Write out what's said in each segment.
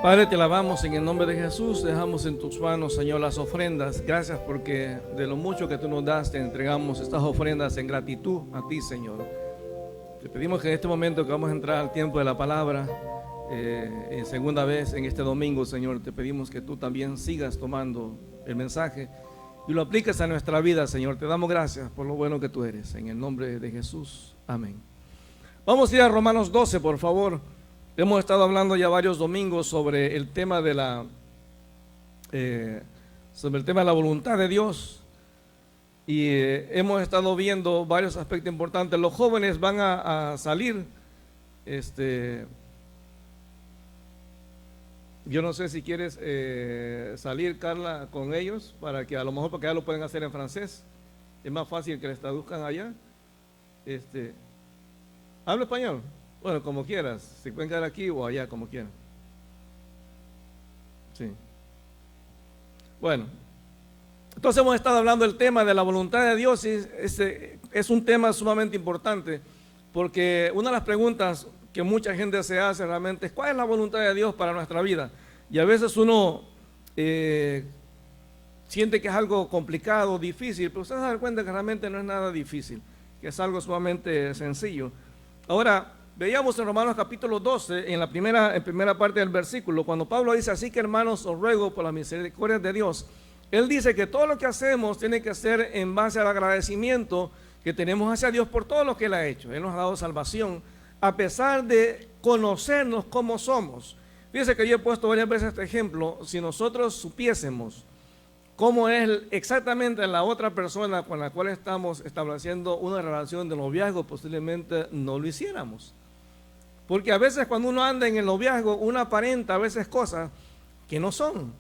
Padre, te alabamos en el nombre de Jesús, dejamos en tus manos, Señor, las ofrendas. Gracias porque de lo mucho que tú nos das, te entregamos estas ofrendas en gratitud a ti, Señor. Te pedimos que en este momento que vamos a entrar al tiempo de la palabra, en segunda vez en este domingo, Señor, te pedimos que tú también sigas tomando el mensaje y lo apliques a nuestra vida, Señor. Te damos gracias por lo bueno que tú eres, en el nombre de Jesús, amén. Vamos a ir a Romanos 12, por favor. Hemos estado hablando ya varios domingos sobre el tema de la voluntad de Dios y hemos estado viendo varios aspectos importantes. Los jóvenes van a salir, yo no sé si quieres salir, Carla, con ellos, para que a lo mejor, porque ya lo pueden hacer en francés, es más fácil que les traduzcan allá. ¿Habla español? Bueno, como quieras, si pueden quedar aquí o allá, como quieran. Sí. Bueno, entonces hemos estado hablando del tema de la voluntad de Dios y es un tema sumamente importante, porque una de las preguntas que mucha gente se hace realmente es: ¿cuál es la voluntad de Dios para nuestra vida? Y a veces uno siente que es algo complicado, difícil, pero usted se da cuenta que realmente no es nada difícil, que es algo sumamente sencillo. Ahora, veíamos en Romanos capítulo 12, en primera parte del versículo, cuando Pablo dice: así que, hermanos, os ruego por las misericordias de Dios. Él dice que todo lo que hacemos tiene que ser en base al agradecimiento que tenemos hacia Dios por todo lo que Él ha hecho. Él nos ha dado salvación, a pesar de conocernos como somos. Fíjense que yo he puesto varias veces este ejemplo. Si nosotros supiésemos cómo es exactamente la otra persona con la cual estamos estableciendo una relación de noviazgo, posiblemente no lo hiciéramos. Porque a veces cuando uno anda en el noviazgo, uno aparenta a veces cosas que no son.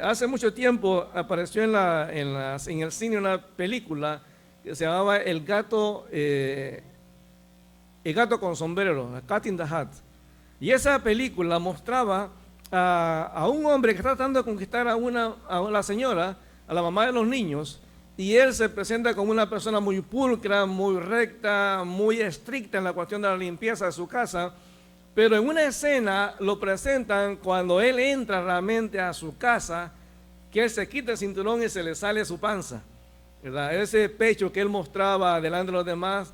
Hace mucho tiempo apareció en el cine una película que se llamaba El gato con sombrero, A Cat in the Hat. Y esa película mostraba a un hombre que está tratando de conquistar a la señora, a la mamá de los niños, y él se presenta como una persona muy pulcra, muy recta, muy estricta en la cuestión de la limpieza de su casa, pero en una escena lo presentan cuando él entra realmente a su casa, que él se quita el cinturón y se le sale su panza, ¿verdad? Ese pecho que él mostraba delante de los demás,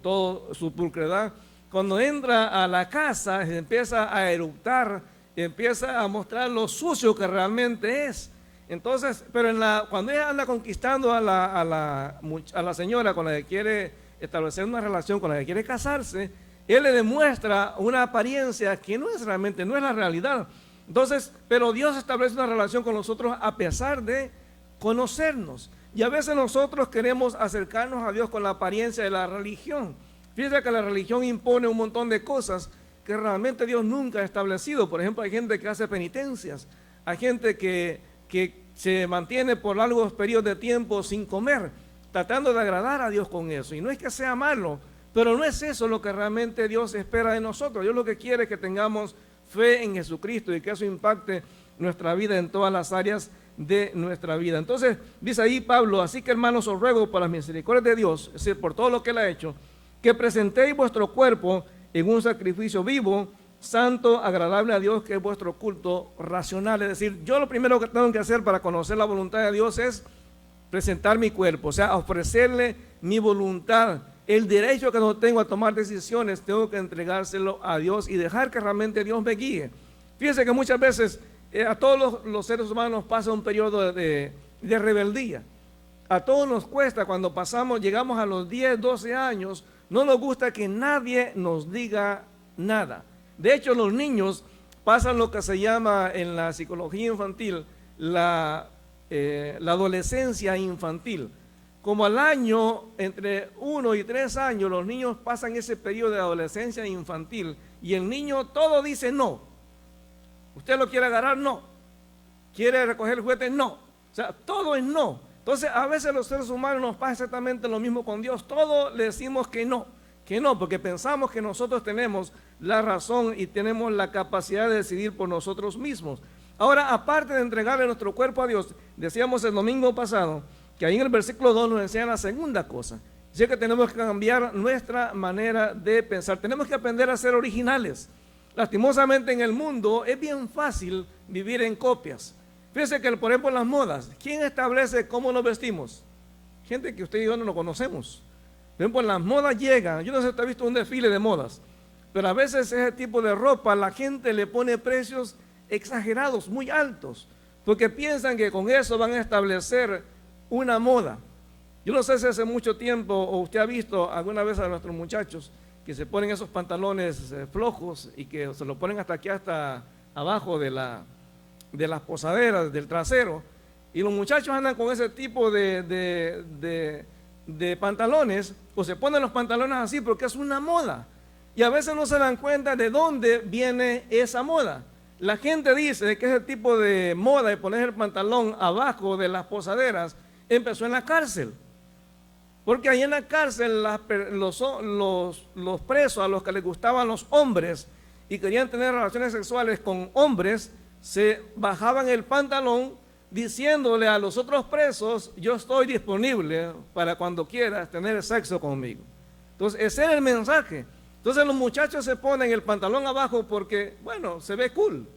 toda su pulcredad. Cuando entra a la casa, empieza a eructar, empieza a mostrar lo sucio que realmente es. Entonces, pero cuando ella anda conquistando a la señora con la que quiere establecer una relación, con la que quiere casarse, él le demuestra una apariencia que no es la realidad. Entonces, pero Dios establece una relación con nosotros a pesar de conocernos. Y a veces nosotros queremos acercarnos a Dios con la apariencia de la religión. Fíjense que la religión impone un montón de cosas que realmente Dios nunca ha establecido. Por ejemplo, hay gente que hace penitencias, hay gente que se mantiene por largos periodos de tiempo sin comer, tratando de agradar a Dios con eso. Y no es que sea malo, pero no es eso lo que realmente Dios espera de nosotros. Dios lo que quiere es que tengamos fe en Jesucristo y que eso impacte nuestra vida en todas las áreas de nuestra vida. Entonces, dice ahí Pablo: así que, hermanos, os ruego por las misericordias de Dios, es decir, por todo lo que Él ha hecho, que presentéis vuestro cuerpo en un sacrificio vivo, santo, agradable a Dios, que es vuestro culto racional. Es decir, yo lo primero que tengo que hacer para conocer la voluntad de Dios es presentar mi cuerpo, o sea, ofrecerle mi voluntad. El derecho que no tengo a tomar decisiones, tengo que entregárselo a Dios y dejar que realmente Dios me guíe. Fíjense que muchas veces a todos los seres humanos pasa un periodo de rebeldía. A todos nos cuesta cuando llegamos a los 10, 12 años, no nos gusta que nadie nos diga nada. De hecho, los niños pasan lo que se llama en la psicología infantil la adolescencia infantil. Como al año, entre 1 y 3 años, los niños pasan ese periodo de adolescencia infantil y el niño todo dice no. ¿Usted lo quiere agarrar? No. ¿Quiere recoger el juguete? No. O sea, todo es no. Entonces, a veces los seres humanos nos pasa exactamente lo mismo con Dios. Todo le decimos que no, porque pensamos que nosotros tenemos la razón y tenemos la capacidad de decidir por nosotros mismos. Ahora, aparte de entregarle nuestro cuerpo a Dios, decíamos el domingo pasado que ahí en el versículo 2 nos enseña la segunda cosa. Dice que tenemos que cambiar nuestra manera de pensar. Tenemos que aprender a ser originales. Lastimosamente en el mundo es bien fácil vivir en copias. Fíjense que, por ejemplo, las modas, ¿quién establece cómo nos vestimos? Gente que usted y yo no lo conocemos. Por ejemplo, las modas llegan, yo no sé si usted ha visto un desfile de modas, pero a veces ese tipo de ropa la gente le pone precios exagerados, muy altos, porque piensan que con eso van a establecer una moda. Yo no sé si hace mucho tiempo o usted ha visto alguna vez a nuestros muchachos que se ponen esos pantalones flojos y que se lo ponen hasta aquí, hasta abajo de las posaderas, del trasero, y los muchachos andan con ese tipo de pantalones, o se ponen los pantalones así porque es una moda, y a veces no se dan cuenta de dónde viene esa moda. La gente dice que ese tipo de moda de poner el pantalón abajo de las posaderas empezó en la cárcel, porque ahí en la cárcel los presos a los que les gustaban los hombres y querían tener relaciones sexuales con hombres, se bajaban el pantalón diciéndole a los otros presos: yo estoy disponible para cuando quieras tener sexo conmigo. Entonces ese era el mensaje. Entonces los muchachos se ponen el pantalón abajo porque, bueno, se ve cool.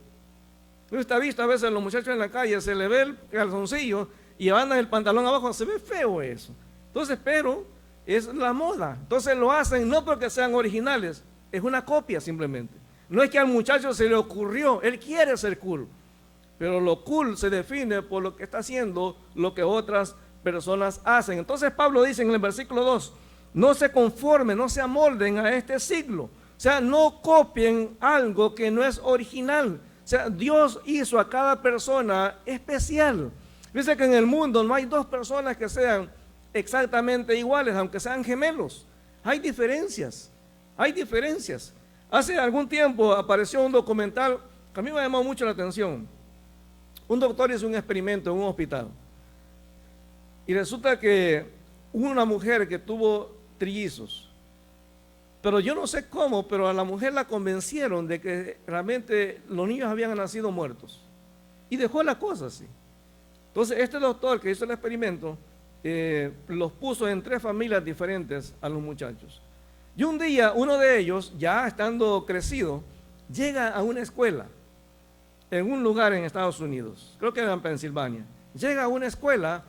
Usted ha visto a veces a los muchachos en la calle, se le ve el calzoncillo y andan el pantalón abajo, se ve feo eso. Entonces, pero es la moda. Entonces lo hacen no porque sean originales, es una copia simplemente. No es que al muchacho se le ocurrió, él quiere ser cool, pero lo cool se define por lo que está haciendo, lo que otras personas hacen. Entonces Pablo dice en el versículo 2, no se conformen, no se amolden a este siglo. O sea, no copien algo que no es original. O sea, Dios hizo a cada persona especial. Dice que en el mundo no hay dos personas que sean exactamente iguales, aunque sean gemelos. Hay diferencias, hay diferencias. Hace algún tiempo apareció un documental que a mí me llamó mucho la atención. Un doctor hizo un experimento en un hospital y resulta que hubo una mujer que tuvo trillizos, pero yo no sé cómo, pero a la mujer la convencieron de que realmente los niños habían nacido muertos y dejó la cosa así. Entonces este doctor que hizo el experimento los puso en 3 familias diferentes a los muchachos. Y un día uno de ellos, ya estando crecido, llega a una escuela en un lugar en Estados Unidos, creo que era en Pensilvania. Llega a una escuela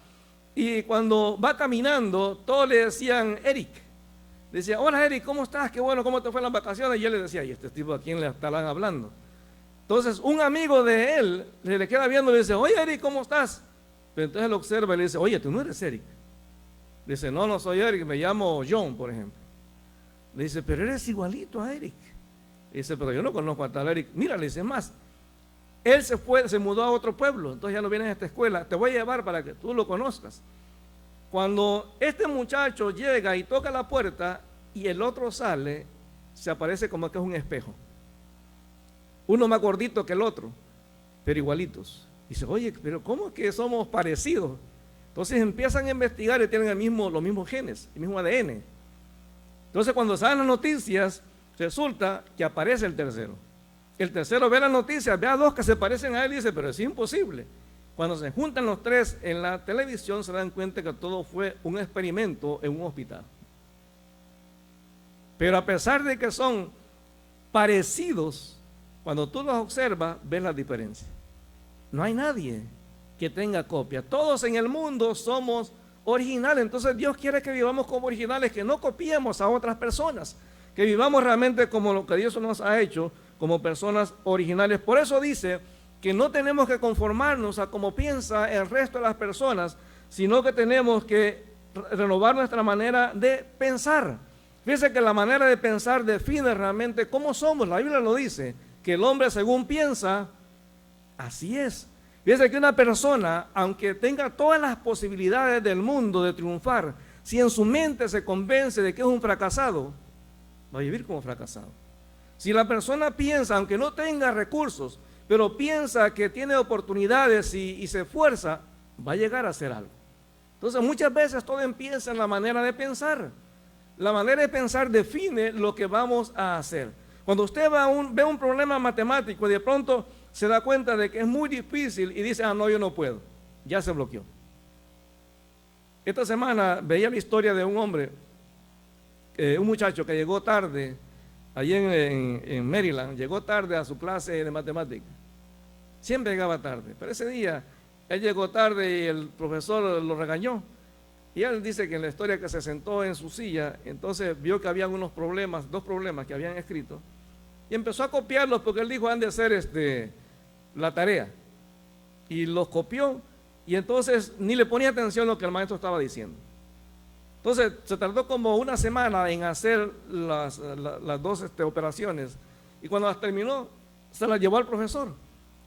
y cuando va caminando, todos le decían Eric. Le decía: hola Eric, ¿cómo estás? Qué bueno, ¿cómo te fue en las vacaciones? Y él le decía: ¿y este tipo a quién le estarán hablando? Entonces un amigo de él le queda viendo y le dice: oye Eric, ¿cómo estás? Pero entonces lo observa y le dice: oye, tú no eres Eric. Le dice: no, no soy Eric, me llamo John, por ejemplo. Le dice: pero eres igualito a Eric. Le dice: pero yo no conozco a tal Eric. Mira, le dice más, él se mudó a otro pueblo, entonces ya no viene a esta escuela, te voy a llevar para que tú lo conozcas. Cuando este muchacho llega y toca la puerta y el otro sale, se aparece como que es un espejo. Uno más gordito que el otro, pero igualitos. Dice: oye, pero ¿cómo es que somos parecidos? Entonces empiezan a investigar y tienen los mismos genes, el mismo ADN. Entonces cuando salen las noticias, resulta que aparece el tercero. El tercero ve las noticias, ve a 2 que se parecen a él y dice: pero es imposible. Cuando se juntan los 3 en la televisión, se dan cuenta que todo fue un experimento en un hospital. Pero a pesar de que son parecidos, cuando tú los observas, ves la diferencia. No hay nadie que tenga copia. Todos en el mundo somos originales. Entonces Dios quiere que vivamos como originales, que no copiemos a otras personas, que vivamos realmente como lo que Dios nos ha hecho, como personas originales. Por eso dice que no tenemos que conformarnos a cómo piensa el resto de las personas, sino que tenemos que renovar nuestra manera de pensar. Fíjense que la manera de pensar define realmente cómo somos. La Biblia lo dice, que el hombre según piensa, así es. Fíjense que una persona, aunque tenga todas las posibilidades del mundo de triunfar, si en su mente se convence de que es un fracasado, va a vivir como fracasado. Si la persona piensa, aunque no tenga recursos, pero piensa que tiene oportunidades y se esfuerza, va a llegar a hacer algo. Entonces muchas veces todo empieza en la manera de pensar. La manera de pensar define lo que vamos a hacer. Cuando usted ve un problema matemático y de pronto se da cuenta de que es muy difícil y dice: no, yo no puedo, ya se bloqueó. Esta semana veía la historia de un hombre, un muchacho que llegó tarde allí en Maryland, llegó tarde a su clase de matemáticas. Siempre llegaba tarde, pero ese día él llegó tarde y el profesor lo regañó. Y él dice que en la historia que se sentó en su silla, entonces vio que habían unos problemas, 2 problemas que habían escrito, y empezó a copiarlos porque él dijo, han de hacer la tarea. Y los copió, y entonces ni le ponía atención a lo que el maestro estaba diciendo. Entonces se tardó como una semana en hacer las 2 operaciones, y cuando las terminó, se las llevó al profesor.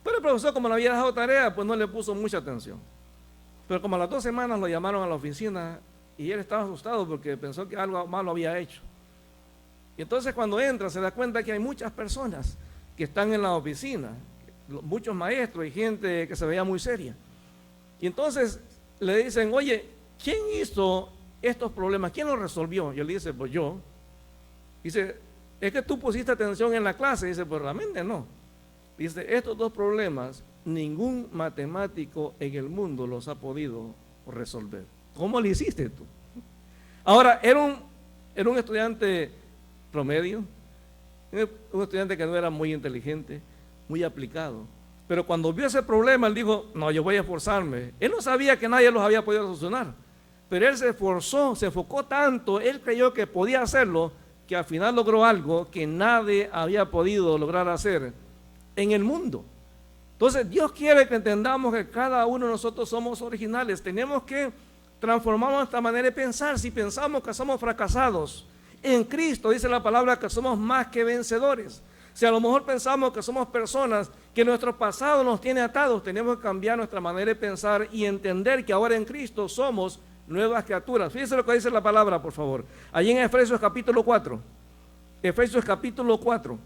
Pero el profesor, como no había dejado tarea, pues no le puso mucha atención. Pero como a las 2 semanas lo llamaron a la oficina y él estaba asustado porque pensó que algo malo había hecho. Y entonces cuando entra se da cuenta que hay muchas personas que están en la oficina, muchos maestros y gente que se veía muy seria. Y entonces le dicen, oye, ¿quién hizo estos problemas? ¿Quién los resolvió? Y él dice, pues yo. Dice, es que tú pusiste atención en la clase. Dice, pues realmente no. Dice, estos 2 problemas ningún matemático en el mundo los ha podido resolver. ¿Cómo lo hiciste tú? Ahora, era un estudiante promedio, un estudiante que no era muy inteligente, muy aplicado. Pero cuando vio ese problema, él dijo, no, yo voy a esforzarme. Él no sabía que nadie los había podido solucionar, pero él se esforzó, se enfocó tanto, él creyó que podía hacerlo, que al final logró algo que nadie había podido lograr hacer en el mundo. Entonces Dios quiere que entendamos que cada uno de nosotros somos originales. Tenemos que transformar nuestra manera de pensar. Si pensamos que somos fracasados, en Cristo dice la palabra que somos más que vencedores. Si a lo mejor pensamos que somos personas que nuestro pasado nos tiene atados, tenemos que cambiar nuestra manera de pensar y entender que ahora en Cristo somos nuevas criaturas. Fíjense lo que dice la palabra, por favor. Allí en Efesios capítulo 4. Efesios capítulo 4.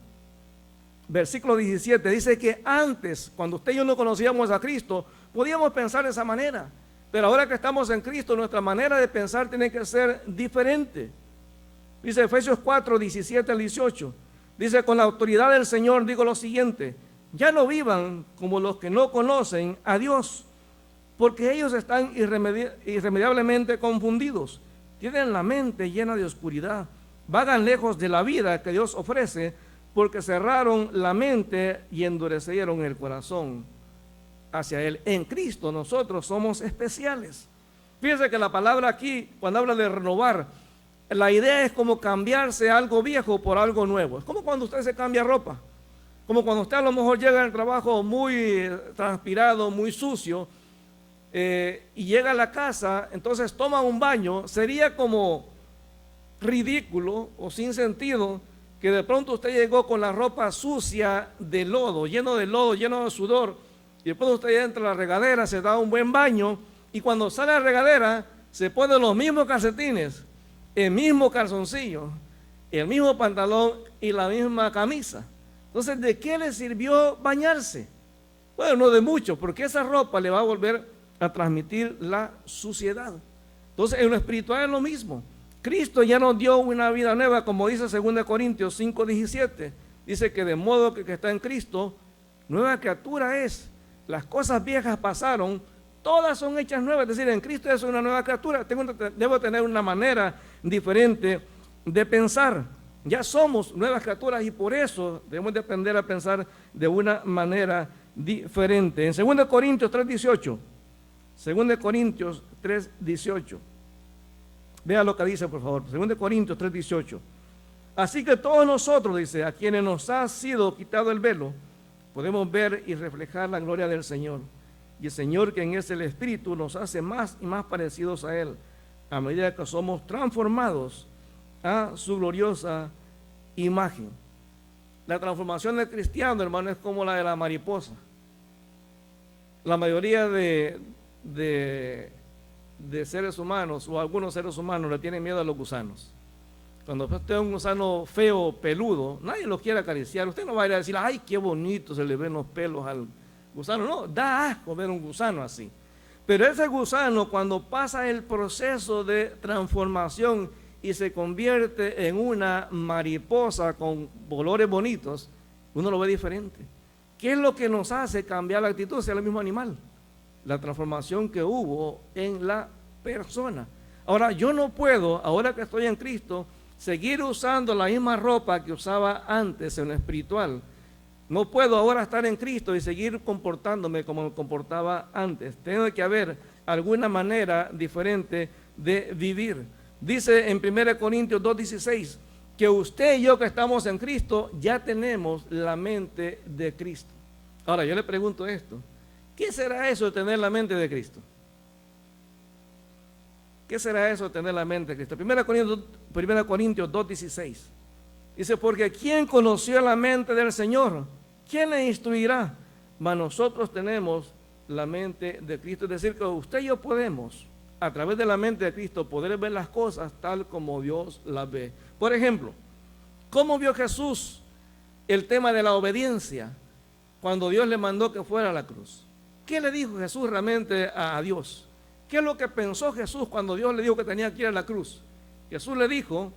Versículo 17, dice que antes, cuando usted y yo no conocíamos a Cristo, podíamos pensar de esa manera, pero ahora que estamos en Cristo, nuestra manera de pensar tiene que ser diferente. Dice Efesios 4, 17 al 18, dice, con la autoridad del Señor digo lo siguiente, ya no vivan como los que no conocen a Dios, porque ellos están irremediablemente confundidos, tienen la mente llena de oscuridad, vagan lejos de la vida que Dios ofrece, porque cerraron la mente y endurecieron el corazón hacia Él. En Cristo nosotros somos especiales. Fíjense que la palabra aquí, cuando habla de renovar, la idea es como cambiarse algo viejo por algo nuevo. Es como cuando usted se cambia ropa, como cuando usted a lo mejor llega al trabajo muy transpirado, muy sucio, y llega a la casa, entonces toma un baño. Sería como ridículo o sin sentido que de pronto usted llegó con la ropa sucia de lodo, lleno de sudor, y después usted entra a la regadera, se da un buen baño, y cuando sale a la regadera, se pone los mismos calcetines, el mismo calzoncillo, el mismo pantalón y la misma camisa. Entonces, ¿de qué le sirvió bañarse? Bueno, no de mucho, porque esa ropa le va a volver a transmitir la suciedad. Entonces, en lo espiritual es lo mismo. Cristo ya nos dio una vida nueva, como dice 2 Corintios 5:17. Dice que de modo que está en Cristo, nueva criatura es. Las cosas viejas pasaron, todas son hechas nuevas. Es decir, en Cristo es una nueva criatura. Debo tener una manera diferente de pensar. Ya somos nuevas criaturas y por eso debemos de aprender a pensar de una manera diferente. En 2 Corintios 3:18. 2 Corintios 3:18. Vea lo que dice, por favor. 2 Corintios 3:18. Así que todos nosotros, dice, a quienes nos ha sido quitado el velo, podemos ver y reflejar la gloria del Señor. Y el Señor, quien es el Espíritu, nos hace más y más parecidos a Él, a medida que somos transformados a su gloriosa imagen. La transformación del cristiano, hermano, es como la de la mariposa. La mayoría de seres humanos, o algunos seres humanos, le tienen miedo a los gusanos. Cuando usted ve un gusano feo, peludo, nadie lo quiere acariciar. Usted no va a ir a decir, ay, qué bonito se le ven los pelos al gusano. No, da asco ver un gusano así. Pero ese gusano, cuando pasa el proceso de transformación y se convierte en una mariposa con colores bonitos, uno lo ve diferente. ¿Qué es lo que nos hace cambiar la actitud? Sea el mismo animal. La transformación que hubo en la persona. Ahora, yo no puedo, ahora que estoy en Cristo, seguir usando la misma ropa que usaba antes en lo espiritual. No puedo ahora estar en Cristo y seguir comportándome como me comportaba antes. Tiene que haber alguna manera diferente de vivir. Dice en 1 Corintios 2:16 que usted y yo que estamos en Cristo ya tenemos la mente de Cristo. Ahora yo le pregunto esto, ¿qué será eso de tener la mente de Cristo? ¿Qué será eso de tener la mente de Cristo? 1 Corintios 2:16 dice, porque ¿quién conoció la mente del Señor? ¿Quién le instruirá? Mas nosotros tenemos la mente de Cristo. Es decir, que usted y yo podemos, a través de la mente de Cristo, poder ver las cosas tal como Dios las ve. Por ejemplo, ¿cómo vio Jesús el tema de la obediencia cuando Dios le mandó que fuera a la cruz? ¿Qué le dijo Jesús realmente a Dios? ¿Qué es lo que pensó Jesús cuando Dios le dijo que tenía que ir a la cruz? Jesús le dijo,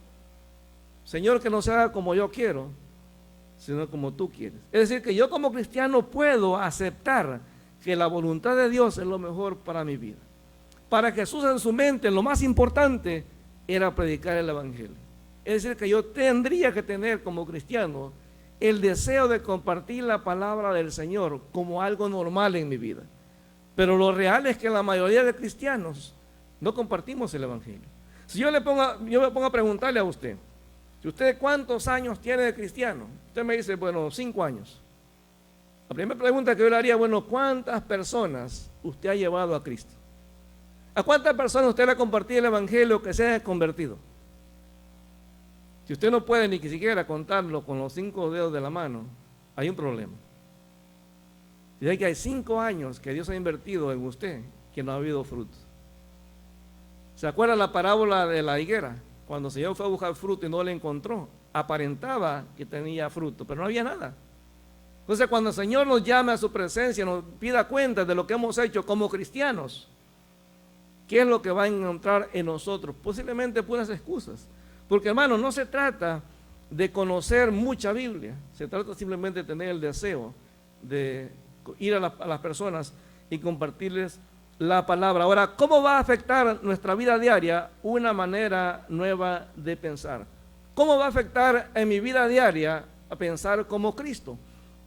Señor, que no se haga como yo quiero, sino como tú quieres. Es decir, que yo como cristiano puedo aceptar que la voluntad de Dios es lo mejor para mi vida. Para Jesús en su mente lo más importante era predicar el evangelio. Es decir, que yo tendría que tener como cristiano el deseo de compartir la palabra del Señor como algo normal en mi vida. Pero lo real es que la mayoría de cristianos no compartimos el evangelio. Si yo me pongo a preguntarle a usted, si usted cuántos años tiene de cristiano, usted me dice, bueno, 5 años. La primera pregunta que yo le haría, bueno, ¿cuántas personas usted ha llevado a Cristo? ¿A cuántas personas usted le ha compartido el evangelio que se haya convertido? Si usted no puede ni siquiera contarlo con los 5 dedos de la mano, hay un problema. Y es que hay 5 años que Dios ha invertido en usted que no ha habido fruto. ¿Se acuerda la parábola de la higuera? Cuando el Señor fue a buscar fruto y no le encontró, aparentaba que tenía fruto, pero no había nada. Entonces, cuando el Señor nos llame a su presencia, nos pida cuenta de lo que hemos hecho como cristianos, ¿qué es lo que va a encontrar en nosotros? Posiblemente puras excusas. Porque, hermano, no se trata de conocer mucha Biblia, se trata simplemente de tener el deseo de ir a las personas y compartirles la palabra. Ahora, ¿cómo va a afectar nuestra vida diaria una manera nueva de pensar? ¿Cómo va a afectar en mi vida diaria a pensar como Cristo?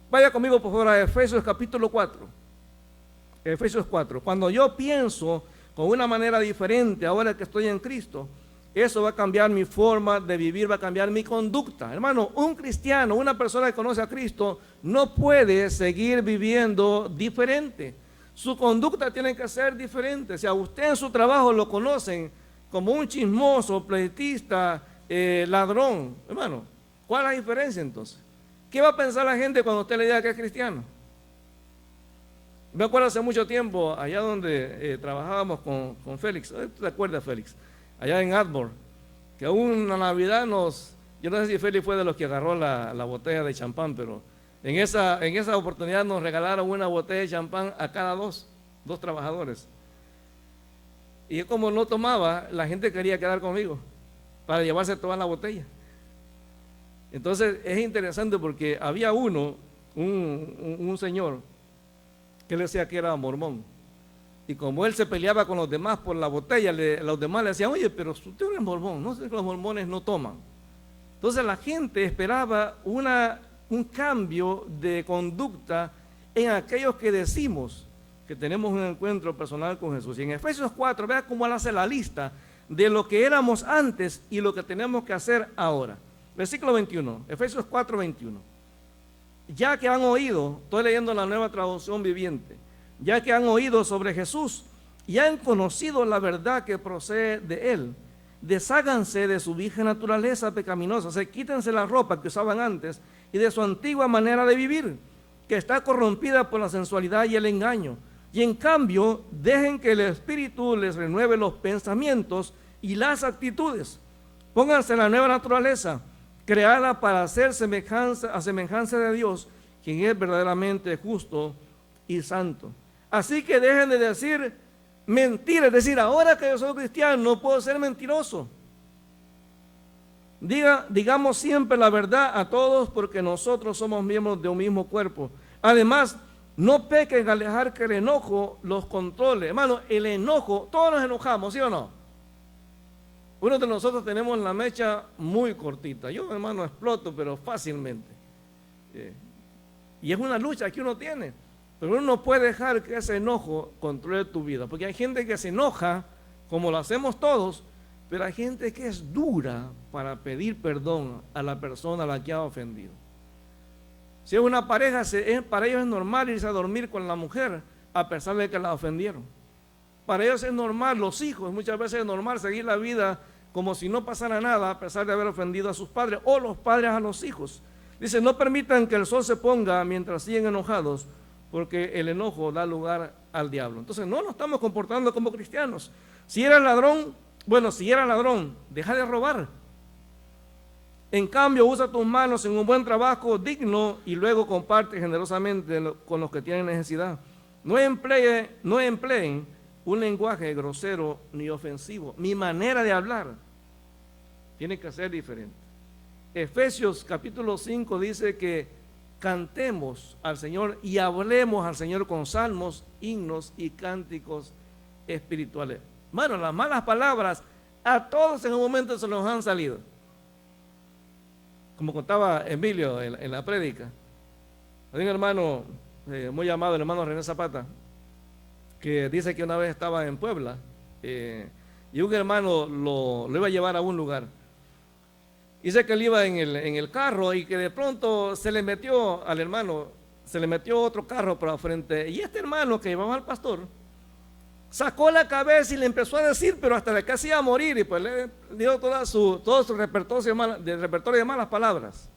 Vaya conmigo, por favor, a Efesios capítulo 4. Efesios 4. Cuando yo pienso con una manera diferente ahora que estoy en Cristo, eso va a cambiar mi forma de vivir, va a cambiar mi conducta. Hermano, un cristiano, una persona que conoce a Cristo, no puede seguir viviendo diferente. Su conducta tiene que ser diferente. Si a usted en su trabajo lo conocen como un chismoso, pleitista, ladrón, hermano, ¿cuál es la diferencia entonces? ¿Qué va a pensar la gente cuando usted le diga que es cristiano? Me acuerdo hace mucho tiempo, allá donde trabajábamos con Félix, ¿te acuerdas, Félix? Allá en Atmore, que una Navidad yo no sé si Félix fue de los que agarró la botella de champán, pero en esa oportunidad nos regalaron una botella de champán a cada dos trabajadores. Y yo, como no tomaba, la gente quería quedar conmigo para llevarse toda la botella. Entonces es interesante porque había un señor que le decía que era mormón. Y como él se peleaba con los demás por la botella, los demás le decían, oye, pero usted no es mormón, no sé que los mormones no toman. Entonces la gente esperaba un cambio de conducta en aquellos que decimos que tenemos un encuentro personal con Jesús. Y en Efesios 4, vea cómo él hace la lista de lo que éramos antes y lo que tenemos que hacer ahora. Versículo 21, Efesios 4, 21. Ya que han oído, estoy leyendo la Nueva Traducción Viviente, ya que han oído sobre Jesús y han conocido la verdad que procede de Él, desháganse de su vieja naturaleza pecaminosa, quítense la ropa que usaban antes y de su antigua manera de vivir, que está corrompida por la sensualidad y el engaño. Y en cambio, dejen que el Espíritu les renueve los pensamientos y las actitudes. Pónganse la nueva naturaleza, creada para ser a semejanza de Dios, quien es verdaderamente justo y santo. Así que dejen de decir mentiras, es decir, ahora que yo soy cristiano no puedo ser mentiroso. Digamos siempre la verdad a todos, porque nosotros somos miembros de un mismo cuerpo. Además, no pequen al dejar que el enojo los controle. Hermano, el enojo, todos nos enojamos, ¿sí o no? Uno de nosotros tenemos la mecha muy cortita. Yo, hermano, exploto, pero fácilmente. Y es una lucha que uno tiene. Pero uno no puede dejar que ese enojo controle tu vida. Porque hay gente que se enoja, como lo hacemos todos, pero hay gente que es dura para pedir perdón a la persona a la que ha ofendido. Si es una pareja, para ellos es normal irse a dormir con la mujer, a pesar de que la ofendieron. Para ellos es normal, los hijos, muchas veces es normal seguir la vida como si no pasara nada, a pesar de haber ofendido a sus padres, o los padres a los hijos. Dice, no permitan que el sol se ponga mientras siguen enojados, porque el enojo da lugar al diablo. Entonces no nos estamos comportando como cristianos. Si eras ladrón, deja de robar. En cambio, usa tus manos en un buen trabajo digno y luego comparte generosamente con los que tienen necesidad. No empleen un lenguaje grosero ni ofensivo. Mi manera de hablar tiene que ser diferente. Efesios capítulo 5 dice que cantemos al Señor y hablemos al Señor con salmos, himnos y cánticos espirituales. Bueno, las malas palabras a todos en un momento se nos han salido. Como contaba Emilio en la prédica, hay un hermano muy llamado, el hermano René Zapata, que dice que una vez estaba en Puebla y un hermano lo iba a llevar a un lugar. Dice que él iba en el carro y que de pronto se le metió al hermano, se le metió otro carro por la frente, y este hermano que llevaba al pastor sacó la cabeza y le empezó a decir, pero hasta de casi iba a morir, y pues le dio todo su repertorio de malas palabras.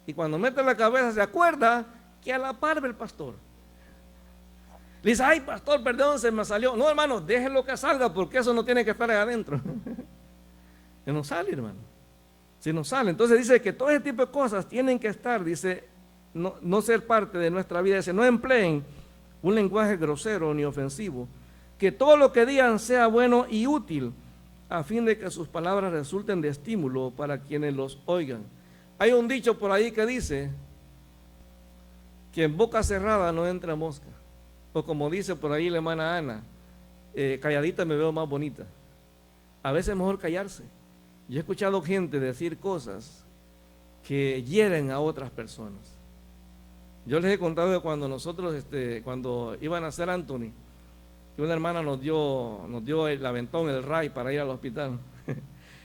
Y cuando mete la cabeza se acuerda que a la par ve el pastor. Le dice, ay pastor, perdón, se me salió. No, hermano, déjelo que salga, porque eso no tiene que estar ahí adentro. Se nos sale, hermano. Se nos sale. Entonces dice que todo ese tipo de cosas tienen que estar, dice, no ser parte de nuestra vida. Dice, no empleen un lenguaje grosero ni ofensivo. Que todo lo que digan sea bueno y útil, a fin de que sus palabras resulten de estímulo para quienes los oigan. Hay un dicho por ahí que dice que en boca cerrada no entra mosca. O como dice por ahí la hermana Ana, calladita me veo más bonita. A veces es mejor callarse. Yo he escuchado gente decir cosas que hieren a otras personas. Yo les he contado que cuando nosotros, cuando iban a hacer Anthony, que una hermana nos dio el aventón, el ray para ir al hospital.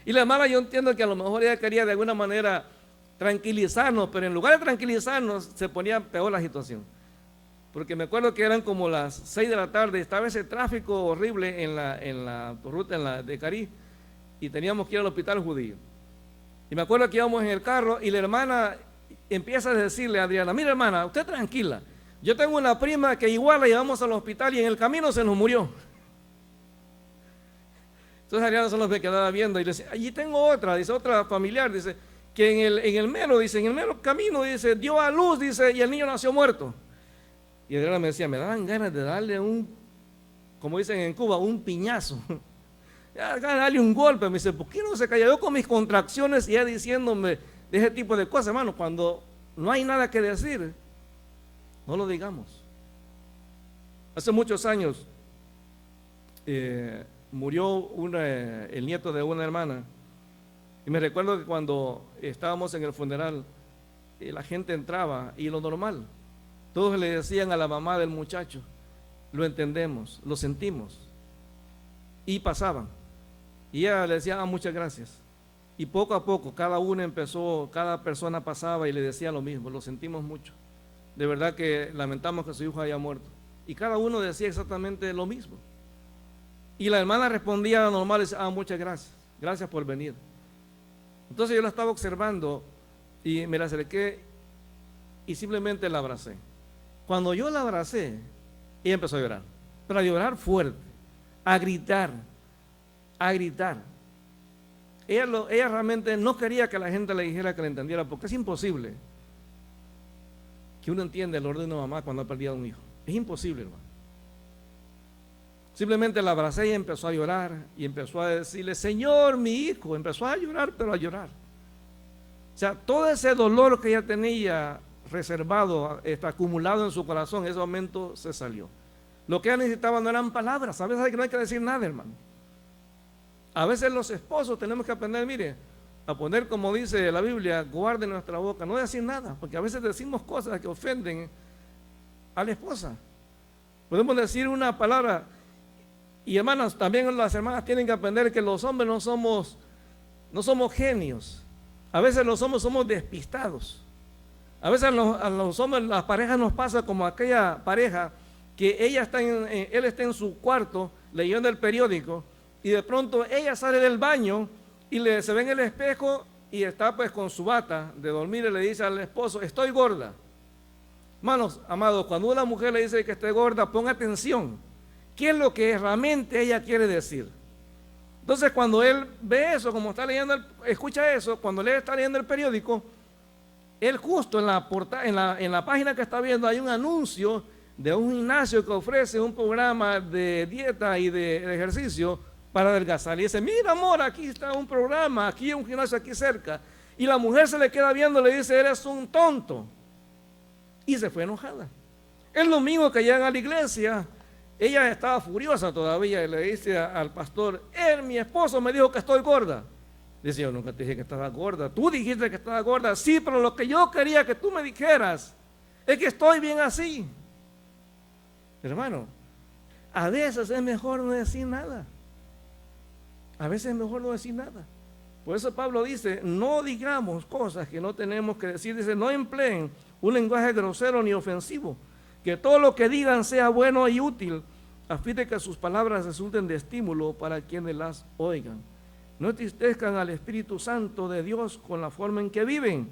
Y la hermana, yo entiendo que a lo mejor ella quería de alguna manera tranquilizarnos, pero en lugar de tranquilizarnos se ponía peor la situación. Porque me acuerdo que eran como las 6 de la tarde, estaba ese tráfico horrible en la ruta de Carí, y teníamos que ir al hospital judío. Y me acuerdo que íbamos en el carro y la hermana empieza a decirle a Adriana, mira hermana, usted tranquila, yo tengo una prima que igual la llevamos al hospital y en el camino se nos murió. Entonces Adriana solo me quedaba viendo y le decía, allí tengo otra, dice, otra familiar, dice, que en el mero camino, dice, dio a luz, dice, y el niño nació muerto. Y Adriana me decía, me daban ganas de darle como dicen en Cuba, un piñazo. Ganas de darle un golpe. Me dice, ¿por qué no se calla? Yo con mis contracciones y ya diciéndome de ese tipo de cosas, hermano, cuando no hay nada que decir, no lo digamos. Hace muchos años murió el nieto de una hermana, y me recuerdo que cuando estábamos en el funeral, la gente entraba y lo normal, todos le decían a la mamá del muchacho, lo entendemos, lo sentimos, y pasaban, y ella le decía, muchas gracias, y poco a poco cada persona pasaba y le decía lo mismo, lo sentimos mucho, de verdad que lamentamos que su hijo haya muerto, y cada uno decía exactamente lo mismo, y la hermana respondía normal, y decía, muchas gracias, gracias por venir. Entonces yo la estaba observando y me la acerqué y simplemente la abracé. Cuando yo la abracé, ella empezó a llorar, pero a llorar fuerte, a gritar. Ella realmente no quería que la gente le dijera que la entendiera, porque es imposible que uno entienda el orden de una mamá cuando ha perdido a un hijo. Es imposible, hermano. Simplemente la abracé y empezó a llorar y empezó a decirle, Señor, mi hijo, empezó a llorar, pero a llorar. O sea, todo ese dolor que ella tenía reservado, acumulado en su corazón, en ese momento se salió. Lo que ella necesitaba no eran palabras, ¿sabes? Que no hay que decir nada, hermano. A veces los esposos tenemos que aprender, mire, a poner, como dice la Biblia, guarde nuestra boca, no decir nada, porque a veces decimos cosas que ofenden a la esposa. Podemos decir una palabra, y hermanas, también las hermanas tienen que aprender que los hombres no somos genios. A veces los hombres somos despistados. A veces a los hombres, las parejas nos pasa como aquella pareja que él está en su cuarto leyendo el periódico y de pronto ella sale del baño y se ve en el espejo y está pues con su bata de dormir y le dice al esposo, estoy gorda. Hermanos, amados, cuando una mujer le dice que esté gorda, ponga atención. ¿Qué es lo que realmente ella quiere decir? Entonces cuando él ve eso, como está leyendo, escucha eso, cuando él está leyendo el periódico, él justo en la página que está viendo hay un anuncio de un gimnasio que ofrece un programa de dieta y de ejercicio para adelgazar. Y dice, mira amor, aquí está un programa, aquí hay un gimnasio aquí cerca. Y la mujer se le queda viendo y le dice, eres un tonto. Y se fue enojada. Es lo mismo que llegan a la iglesia. Ella estaba furiosa todavía y le dice al pastor, mi esposo me dijo que estoy gorda. Dice, yo nunca te dije que estaba gorda. Tú dijiste que estaba gorda. Sí, pero lo que yo quería que tú me dijeras es que estoy bien así. Hermano, a veces es mejor no decir nada. A veces es mejor no decir nada. Por eso Pablo dice, no digamos cosas que no tenemos que decir. Dice, no empleen un lenguaje grosero ni ofensivo. Que todo lo que digan sea bueno y útil, a fin de que sus palabras resulten de estímulo para quienes las oigan. No entristezcan al Espíritu Santo de Dios con la forma en que viven.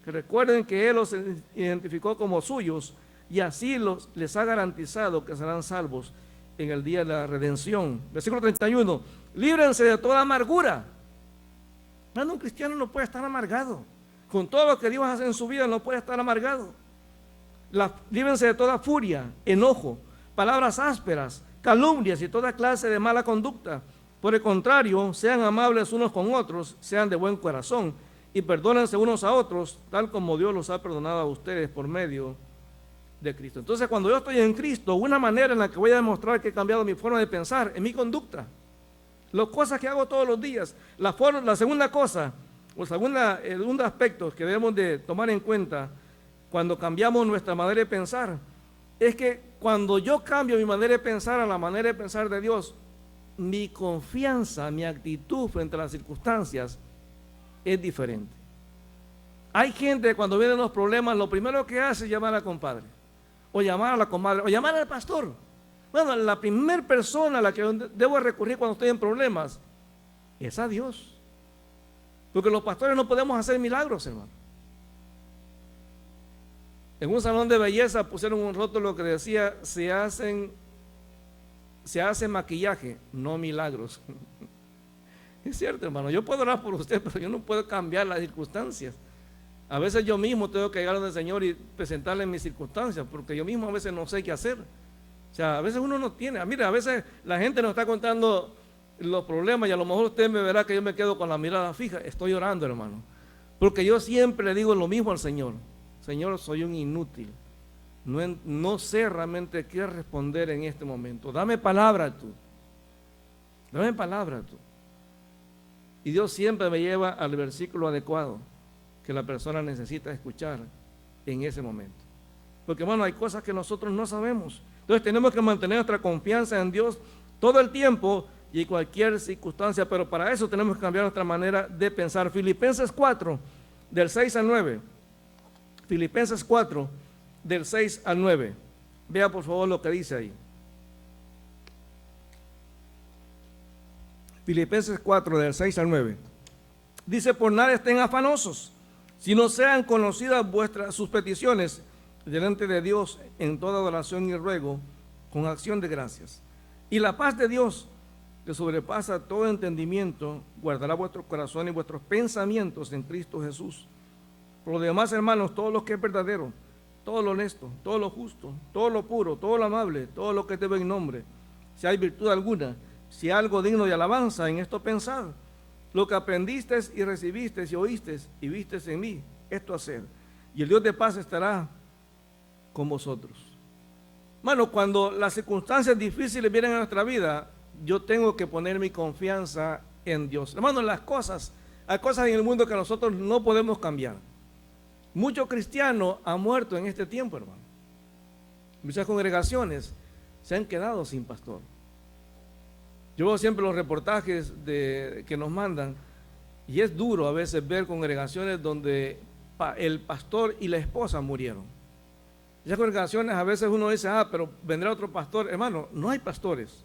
Que recuerden que Él los identificó como suyos y así les ha garantizado que serán salvos en el día de la redención. Versículo 31. Líbrense de toda amargura. No, un cristiano no puede estar amargado. Con todo lo que Dios hace en su vida no puede estar amargado. Líbrense de toda furia, enojo, palabras ásperas, calumnias y toda clase de mala conducta. Por el contrario, sean amables unos con otros, sean de buen corazón y perdónense unos a otros, tal como Dios los ha perdonado a ustedes por medio de Cristo. Entonces, cuando yo estoy en Cristo, una manera en la que voy a demostrar que he cambiado mi forma de pensar es mi conducta. Las cosas que hago todos los días. La segunda cosa, el segundo aspecto que debemos de tomar en cuenta cuando cambiamos nuestra manera de pensar, es que cuando yo cambio mi manera de pensar a la manera de pensar de Dios, mi confianza, mi actitud frente a las circunstancias es diferente. Hay gente que cuando vienen los problemas, lo primero que hace es llamar al compadre, o llamar a la comadre, o llamar al pastor. Bueno, la primera persona a la que debo recurrir cuando estoy en problemas es a Dios. Porque los pastores no podemos hacer milagros, hermano. En un salón de belleza pusieron un rótulo que decía, se hace maquillaje, no milagros. Es cierto, hermano, yo puedo orar por usted, pero yo no puedo cambiar las circunstancias. A veces yo mismo tengo que llegar al Señor y presentarle mis circunstancias, porque yo mismo a veces no sé qué hacer. O sea, a veces uno no tiene, mire, a veces la gente nos está contando los problemas y a lo mejor usted me verá que yo me quedo con la mirada fija. Estoy orando, hermano, porque yo siempre le digo lo mismo al Señor. Señor, soy un inútil, no sé realmente qué responder en este momento. Dame palabra tú. Y Dios siempre me lleva al versículo adecuado que la persona necesita escuchar en ese momento. Porque, hermano, hay cosas que nosotros no sabemos. Entonces tenemos que mantener nuestra confianza en Dios todo el tiempo y en cualquier circunstancia, pero para eso tenemos que cambiar nuestra manera de pensar. Filipenses 4, del 6 al 9. Filipenses 4, del 6 al 9. Vea por favor lo que dice ahí. Filipenses 4, del 6 al 9. Dice, por nada estén afanosos, sino sean conocidas sus peticiones delante de Dios en toda oración y ruego, con acción de gracias. Y la paz de Dios, que sobrepasa todo entendimiento, guardará vuestros corazones y vuestros pensamientos en Cristo Jesús. Por lo demás, hermanos, todo lo que es verdadero, todo lo honesto, todo lo justo, todo lo puro, todo lo amable, todo lo que es de buen nombre, si hay virtud alguna, si hay algo digno de alabanza, en esto pensad. Lo que aprendisteis y recibisteis y oísteis y visteis en mí, esto haced. Y el Dios de paz estará con vosotros. Hermano, cuando las circunstancias difíciles vienen a nuestra vida, yo tengo que poner mi confianza en Dios. Hermanos, hay cosas en el mundo que nosotros no podemos cambiar. Muchos cristianos han muerto en este tiempo, hermano. Muchas congregaciones se han quedado sin pastor. Yo veo siempre los reportajes que nos mandan, y es duro a veces ver congregaciones donde el pastor y la esposa murieron. Esas congregaciones a veces uno dice, pero vendrá otro pastor. Hermano, no hay pastores.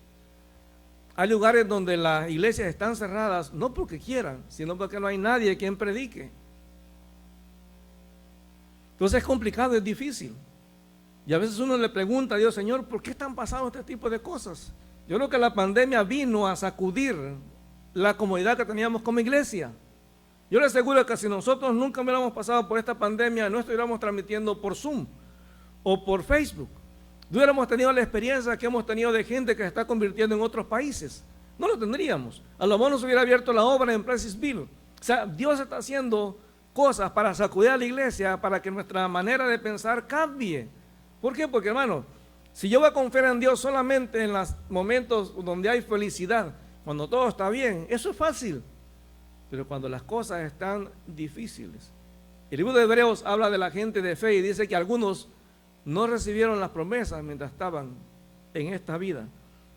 Hay lugares donde las iglesias están cerradas, no porque quieran, sino porque no hay nadie quien predique. Entonces es complicado, es difícil. Y a veces uno le pregunta a Dios, Señor, ¿por qué están pasando este tipo de cosas? Yo creo que la pandemia vino a sacudir la comodidad que teníamos como iglesia. Yo le aseguro que si nosotros nunca hubiéramos pasado por esta pandemia, no estuviéramos transmitiendo por Zoom o por Facebook. No hubiéramos tenido la experiencia que hemos tenido de gente que se está convirtiendo en otros países. No lo tendríamos. A lo mejor nos hubiera abierto la obra en Pleasantville. O sea, Dios está haciendo cosas para sacudir a la iglesia, para que nuestra manera de pensar cambie. ¿Por qué? Porque, hermano, si yo voy a confiar en Dios solamente en los momentos donde hay felicidad, cuando todo está bien, eso es fácil. Pero cuando las cosas están difíciles. El libro de Hebreos habla de la gente de fe y dice que algunos no recibieron las promesas mientras estaban en esta vida.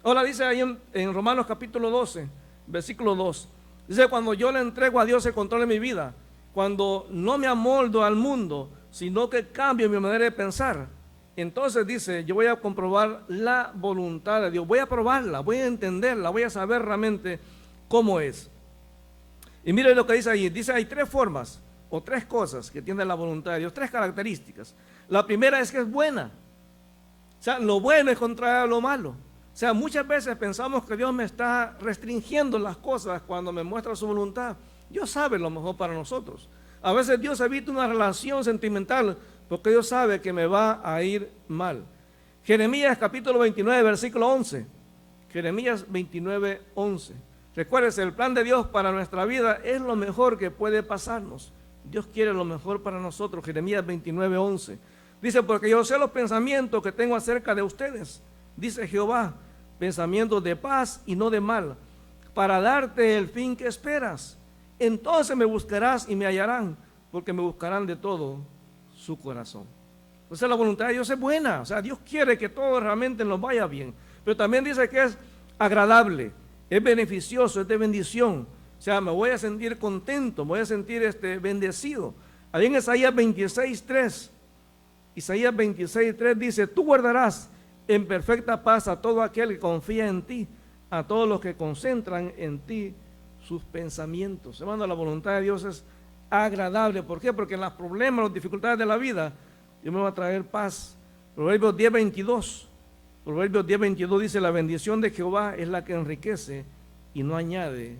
Ahora dice ahí en Romanos capítulo 12, versículo 2, dice, cuando yo le entrego a Dios el control de mi vida, cuando no me amoldo al mundo, sino que cambio mi manera de pensar, entonces dice, yo voy a comprobar la voluntad de Dios, voy a probarla, voy a entenderla, voy a saber realmente cómo es. Y mire lo que dice ahí, dice hay tres formas o tres cosas que tiene la voluntad de Dios, tres características. La primera es que es buena, o sea, lo bueno es contrario a lo malo. O sea, muchas veces pensamos que Dios me está restringiendo las cosas cuando me muestra su voluntad. Dios sabe lo mejor para nosotros. A veces Dios evita una relación sentimental porque Dios sabe que me va a ir mal. Jeremías capítulo 29, versículo 11. Jeremías 29, 11. Recuérdese, el plan de Dios para nuestra vida es lo mejor que puede pasarnos. Dios quiere lo mejor para nosotros. Jeremías 29, 11. Dice, porque yo sé los pensamientos que tengo acerca de ustedes, dice Jehová, pensamientos de paz y no de mal, para darte el fin que esperas. Entonces me buscarás y me hallarán, porque me buscarán de todo su corazón. Entonces la voluntad de Dios es buena, o sea, Dios quiere que todo realmente nos vaya bien, pero también dice que es agradable, es beneficioso, es de bendición, o sea, me voy a sentir contento, me voy a sentir bendecido. Ahí en Isaías 26:3, Isaías 26:3 dice, tú guardarás en perfecta paz a todo aquel que confía en ti, a todos los que concentran en ti sus pensamientos. Hermano, la voluntad de Dios es agradable. ¿Por qué? Porque en los problemas, las dificultades de la vida, Dios me va a traer paz. Proverbios 10:22 dice, la bendición de Jehová es la que enriquece y no añade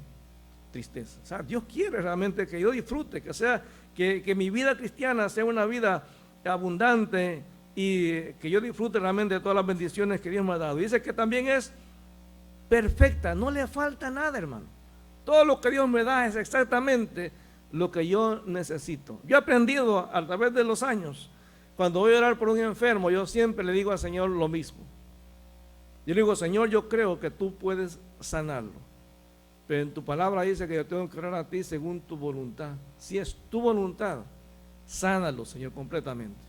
tristeza. O sea, Dios quiere realmente que yo disfrute, que mi vida cristiana sea una vida abundante y que yo disfrute realmente de todas las bendiciones que Dios me ha dado. Dice que también es perfecta, no le falta nada, hermano. Todo lo que Dios me da es exactamente lo que yo necesito. Yo he aprendido a través de los años, cuando voy a orar por un enfermo, yo siempre le digo al Señor lo mismo. Yo le digo, Señor, yo creo que tú puedes sanarlo, pero en tu palabra dice que yo tengo que orar a ti según tu voluntad. Si es tu voluntad, sánalo, Señor, completamente.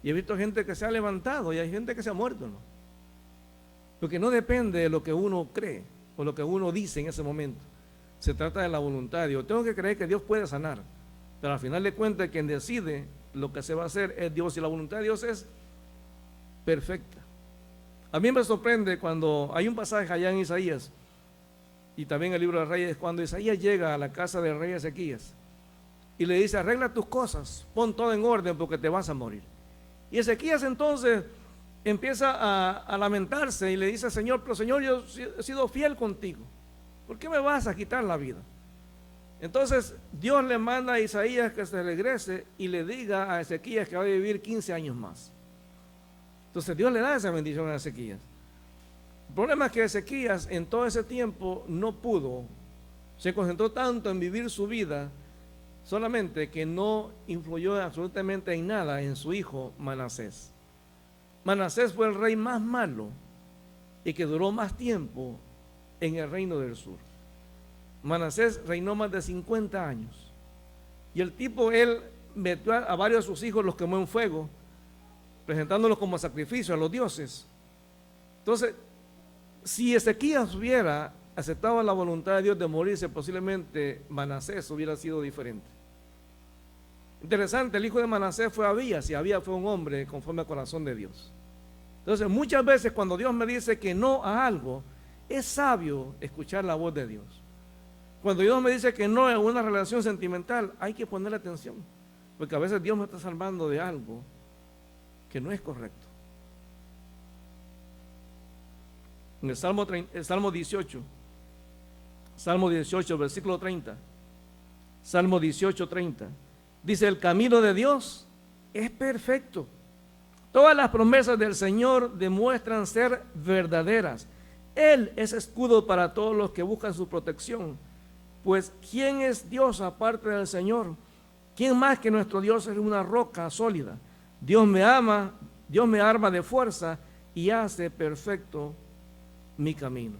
Y he visto gente que se ha levantado y hay gente que se ha muerto, ¿no? Porque no depende de lo que uno cree o lo que uno dice en ese momento. Se trata de la voluntad de Dios. Tengo que creer que Dios puede sanar, pero al final de cuentas quien decide lo que se va a hacer es Dios, y la voluntad de Dios es perfecta. A mí me sorprende cuando hay un pasaje allá en Isaías y también el libro de Reyes, cuando Isaías llega a la casa del rey Ezequías y le dice, arregla tus cosas, pon todo en orden porque te vas a morir. Y Ezequías entonces empieza a lamentarse y le dice, Señor, pero Señor, yo he sido fiel contigo, ¿por qué me vas a quitar la vida? Entonces Dios le manda a Isaías que se regrese y le diga a Ezequías que va a vivir 15 años más. Entonces Dios le da esa bendición a Ezequías. El problema es que Ezequías en todo ese tiempo no pudo, se concentró tanto en vivir su vida, solamente que no influyó absolutamente en nada en su hijo Manasés. Manasés fue el rey más malo y que duró más tiempo en el reino del sur. Manasés reinó más de 50 años. Y el tipo, él metió a varios de sus hijos, los quemó en fuego, presentándolos como sacrificio a los dioses. Entonces, si Ezequías hubiera aceptado la voluntad de Dios de morirse, posiblemente Manasés hubiera sido diferente. Interesante, el hijo de Manasés fue Abías, y Abías fue un hombre conforme al corazón de Dios. Entonces, muchas veces cuando Dios me dice que no a algo, es sabio escuchar la voz de Dios. Cuando Dios me dice que no a una relación sentimental, hay que ponerle atención, porque a veces Dios me está salvando de algo que no es correcto. En el Salmo 18, versículo 30, Salmo 18, 30, dice: el camino de Dios es perfecto. Todas las promesas del Señor demuestran ser verdaderas. Él es escudo para todos los que buscan su protección. Pues, ¿quién es Dios aparte del Señor? ¿Quién más que nuestro Dios es una roca sólida? Dios me ama, Dios me arma de fuerza y hace perfecto mi camino.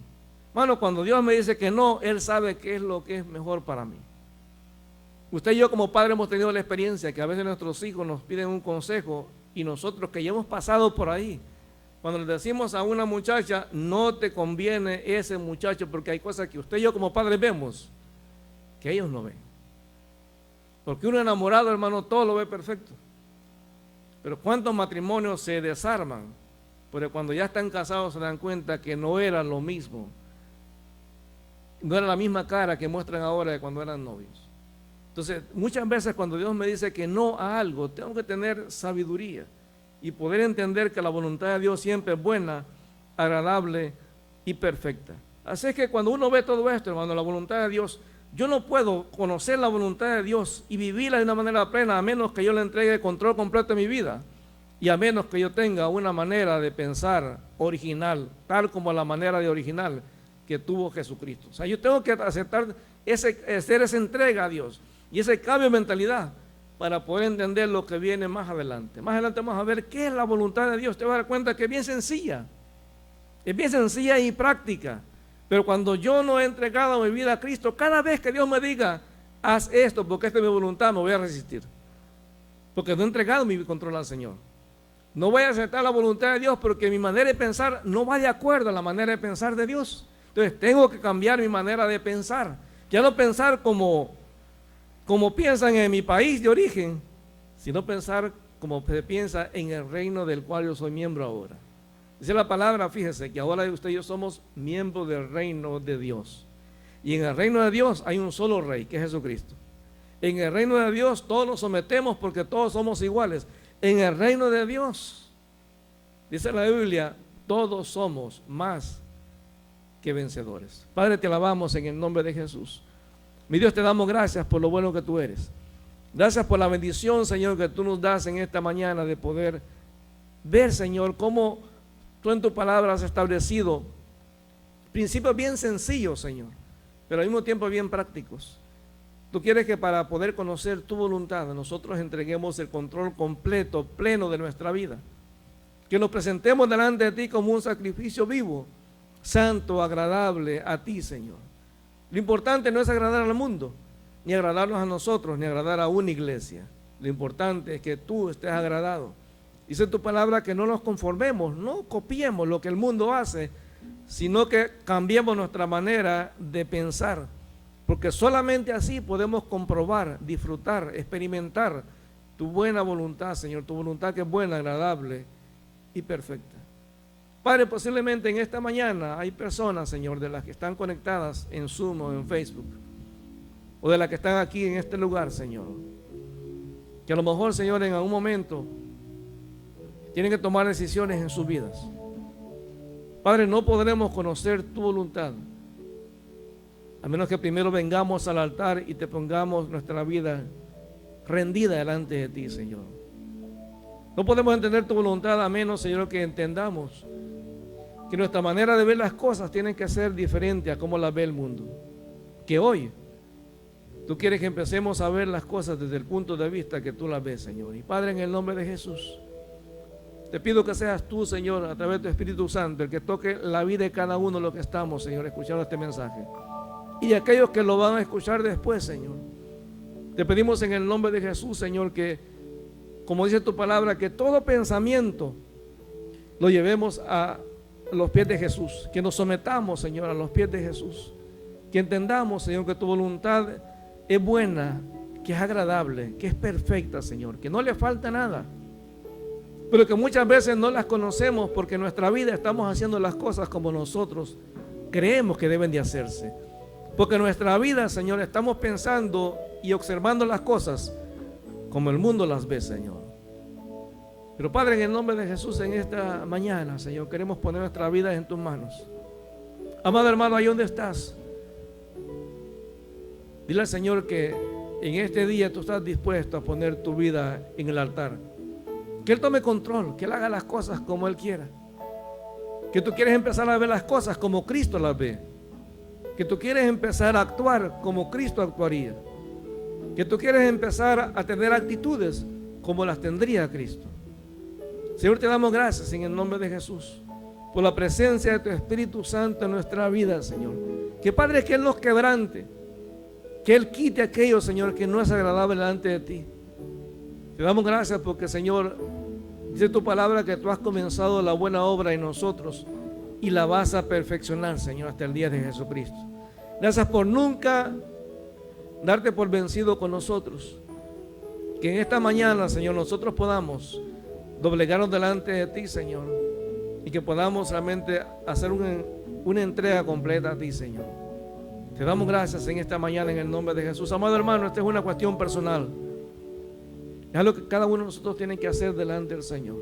Bueno, cuando Dios me dice que no, Él sabe qué es lo que es mejor para mí. Usted y yo como padre hemos tenido la experiencia que a veces nuestros hijos nos piden un consejo, y nosotros que ya hemos pasado por ahí, cuando le decimos a una muchacha: no te conviene ese muchacho, porque hay cosas que usted y yo como padres vemos que ellos no ven. Porque uno enamorado, hermano, todo lo ve perfecto. Pero ¿cuántos matrimonios se desarman? Porque cuando ya están casados se dan cuenta que no era lo mismo, no era la misma cara que muestran ahora de cuando eran novios. Entonces, muchas veces cuando Dios me dice que no a algo, tengo que tener sabiduría y poder entender que la voluntad de Dios siempre es buena, agradable y perfecta. Así es que cuando uno ve todo esto, hermano, la voluntad de Dios, yo no puedo conocer la voluntad de Dios y vivirla de una manera plena a menos que yo le entregue el control completo de mi vida, y a menos que yo tenga una manera de pensar original, tal como la manera de original que tuvo Jesucristo. O sea, yo tengo que aceptar hacer esa entrega a Dios y ese cambio de mentalidad para poder entender lo que viene más adelante. Más adelante vamos a ver qué es la voluntad de Dios. Te vas a dar cuenta que es bien sencilla y práctica. Pero cuando yo no he entregado mi vida a Cristo, cada vez que Dios me diga: haz esto porque esta es mi voluntad, me voy a resistir, porque no he entregado mi control al Señor. No voy a aceptar la voluntad de Dios porque mi manera de pensar no va de acuerdo a la manera de pensar de Dios. Entonces tengo que cambiar mi manera de pensar. Ya no pensar como piensan en mi país de origen, sino pensar como se piensa en el reino del cual yo soy miembro ahora. Dice la palabra, fíjese, que ahora usted y yo somos miembros del reino de Dios. Y en el reino de Dios hay un solo rey, que es Jesucristo. En el reino de Dios todos nos sometemos porque todos somos iguales. En el reino de Dios, dice la Biblia, todos somos más que vencedores. Padre, te alabamos en el nombre de Jesús. Mi Dios, te damos gracias por lo bueno que tú eres. Gracias por la bendición, Señor, que tú nos das en esta mañana de poder ver, Señor, cómo tú en tu palabra has establecido principios bien sencillos, Señor, pero al mismo tiempo bien prácticos. Tú quieres que para poder conocer tu voluntad nosotros entreguemos el control completo, pleno de nuestra vida. Que nos presentemos delante de ti como un sacrificio vivo, santo, agradable a ti, Señor. Lo importante no es agradar al mundo, ni agradarnos a nosotros, ni agradar a una iglesia. Lo importante es que tú estés agradado. Dice tu palabra que no nos conformemos, no copiemos lo que el mundo hace, sino que cambiemos nuestra manera de pensar. Porque solamente así podemos comprobar, disfrutar, experimentar tu buena voluntad, Señor, tu voluntad que es buena, agradable y perfecta. Padre, posiblemente en esta mañana hay personas, Señor, de las que están conectadas en Zoom o en Facebook, o de las que están aquí en este lugar, Señor, que a lo mejor, Señor, en algún momento tienen que tomar decisiones en sus vidas. Padre, no podremos conocer tu voluntad a menos que primero vengamos al altar y te pongamos nuestra vida rendida delante de ti, Señor. No podemos entender tu voluntad a menos, Señor, que entendamos que nuestra manera de ver las cosas tiene que ser diferente a cómo las ve el mundo. Que hoy tú quieres que empecemos a ver las cosas desde el punto de vista que tú las ves, Señor. Y Padre, en el nombre de Jesús, te pido que seas tú, Señor, a través de tu Espíritu Santo, el que toque la vida de cada uno de los que estamos, Señor, escuchando este mensaje. y aquellos que lo van a escuchar después, Señor. Te pedimos en el nombre de Jesús, Señor, que, como dice tu palabra, que todo pensamiento lo llevemos a los pies de Jesús, que nos sometamos, Señor, a los pies de Jesús, que entendamos, Señor, que tu voluntad es buena, que es agradable, que es perfecta, Señor, que no le falta nada, pero que muchas veces no las conocemos porque en nuestra vida estamos haciendo las cosas como nosotros creemos que deben de hacerse, porque en nuestra vida, Señor, estamos pensando y observando las cosas como el mundo las ve, Señor. Pero Padre, en el nombre de Jesús, en esta mañana, Señor, queremos poner nuestra vida en tus manos. Amado hermano, ahí donde estás, dile al Señor que en este día tú estás dispuesto a poner tu vida en el altar, que Él tome control, que Él haga las cosas como Él quiera, que tú quieres empezar a ver las cosas como Cristo las ve, que tú quieres empezar a actuar como Cristo actuaría, que tú quieres empezar a tener actitudes como las tendría Cristo. Señor, te damos gracias en el nombre de Jesús por la presencia de tu Espíritu Santo en nuestra vida, Señor. Que Padre, que Él nos quebrante, que Él quite aquello, Señor, que no es agradable delante de ti. Te damos gracias porque, Señor, dice tu palabra que tú has comenzado la buena obra en nosotros y la vas a perfeccionar, Señor, hasta el día de Jesucristo. Gracias por nunca darte por vencido con nosotros. Que en esta mañana, Señor, nosotros podamos doblegarnos delante de ti, Señor, y que podamos realmente hacer una entrega completa a ti, Señor. Te damos gracias en esta mañana en el nombre de Jesús. Amado hermano, esta es una cuestión personal. Es lo que cada uno de nosotros tiene que hacer delante del Señor.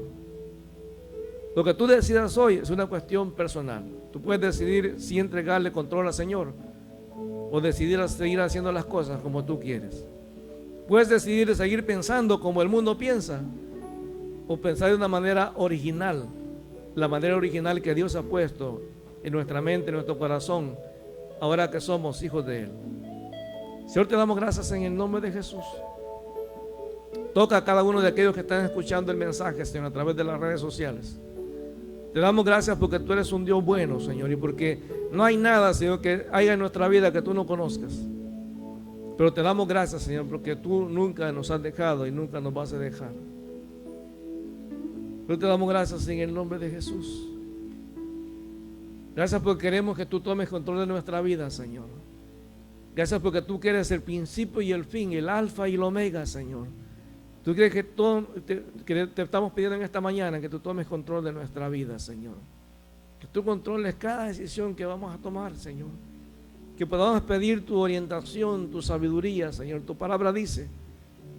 Lo que tú decidas hoy es una cuestión personal. Tú puedes decidir si entregarle control al Señor o decidir seguir haciendo las cosas como tú quieres. Puedes decidir seguir pensando como el mundo piensa o pensar de una manera original, la manera original que Dios ha puesto en nuestra mente, en nuestro corazón, ahora que somos hijos de Él. Señor, te damos gracias en el nombre de Jesús. Toca a cada uno de aquellos que están escuchando el mensaje, Señor, a través de las redes sociales. Te damos gracias porque tú eres un Dios bueno, Señor, y porque no hay nada, Señor, que haya en nuestra vida que tú no conozcas. Pero te damos gracias, Señor, porque tú nunca nos has dejado y nunca nos vas a dejar. Pero te damos gracias en el nombre de Jesús. Gracias porque queremos que tú tomes control de nuestra vida, Señor. Gracias porque tú eres el principio y el fin, el alfa y el omega, Señor. Tú crees que te estamos pidiendo en esta mañana que tú tomes control de nuestra vida, Señor. Que tú controles cada decisión que vamos a tomar, Señor. Que podamos pedir tu orientación, tu sabiduría, Señor. Tu palabra dice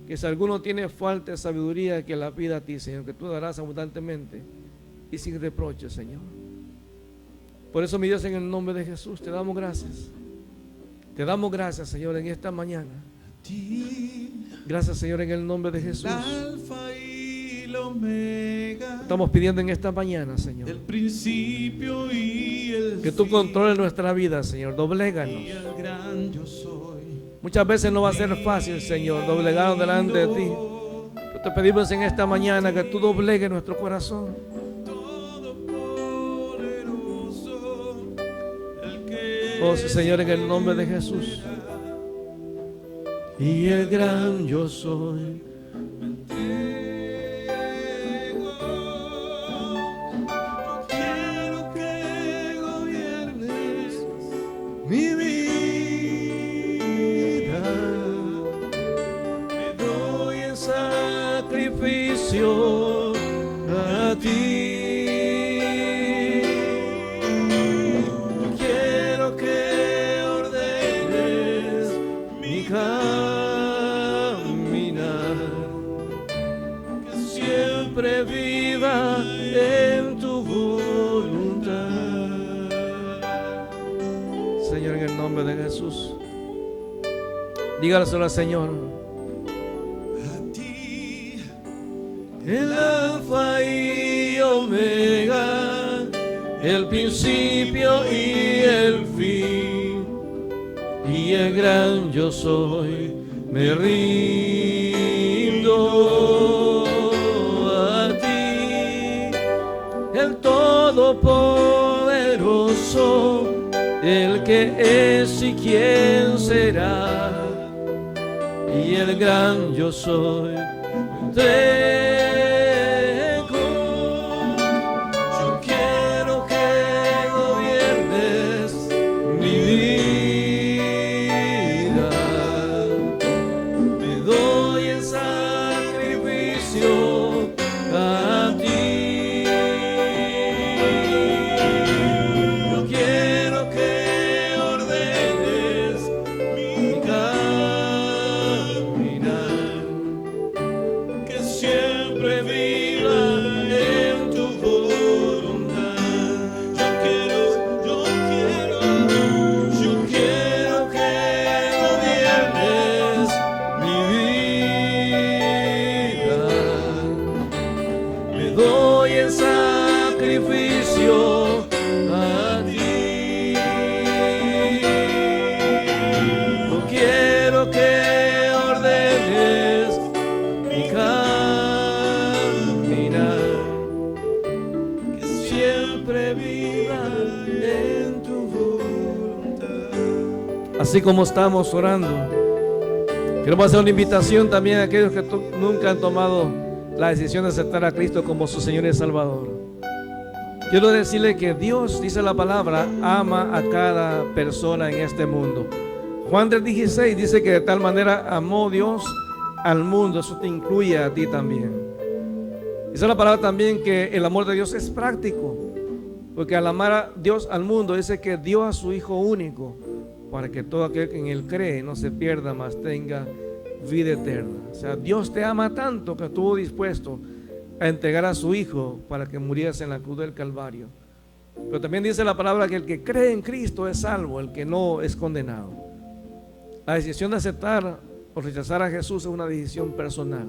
que si alguno tiene falta de sabiduría, que la pida a ti, Señor, que tú darás abundantemente y sin reproche, Señor. Por eso, mi Dios, en el nombre de Jesús, te damos gracias. Te damos gracias, Señor, en esta mañana. Gracias, Señor, en el nombre de Jesús. Alfa y el Omega. Estamos pidiendo en esta mañana, Señor, El principio y el que tú fin, controles nuestra vida, Señor. Dobléganos. y el gran yo soy. Muchas veces no va a ser fácil, Señor, doblegarnos delante de ti. Pero te pedimos en esta mañana que tú doblegues nuestro corazón. Todopoderoso, el que Oh, sí, Señor, en el nombre de Jesús. Y el gran yo soy. yo quiero que gobiernes Mi vida, me doy en sacrificio a ti. Quiero que ordenes mi caminar, que siempre viva en tu voluntad. Señor, en el nombre de Jesús, dígaselo al Señor. a ti. El alfa y omega, el principio y el fin, y el gran yo soy, me rindo a ti, el todopoderoso, el que es y quién será, y el gran yo soy. Yo quiero que gobiernes mi vida. Me doy en sacrificio a ti. Yo quiero que ordenes mi caminar, que siempre viva en tu voluntad. Yo quiero que gobiernes mi vida. Me doy en sacrificio a ti. Yo quiero que ordenes mi caminar, que siempre viva en tu voluntad. Así como estamos orando, queremos hacer una invitación también a aquellos que nunca han tomado la decisión de aceptar a Cristo como su Señor y Salvador. Quiero decirle que Dios, dice la palabra, ama a cada persona en este mundo. Juan 3:16 dice que de tal manera amó Dios al mundo. Eso te incluye a ti también. Dice la palabra también que el amor de Dios es práctico, porque al amar a Dios al mundo dice que dio a su Hijo único para que todo aquel que en Él cree no se pierda, mas tenga vida eterna. O sea, Dios te ama tanto que estuvo dispuesto a entregar a su Hijo para que muriese en la cruz del Calvario. Pero también dice la palabra que el que cree en Cristo es salvo, el que no es condenado. La decisión de aceptar o rechazar a Jesús es una decisión personal.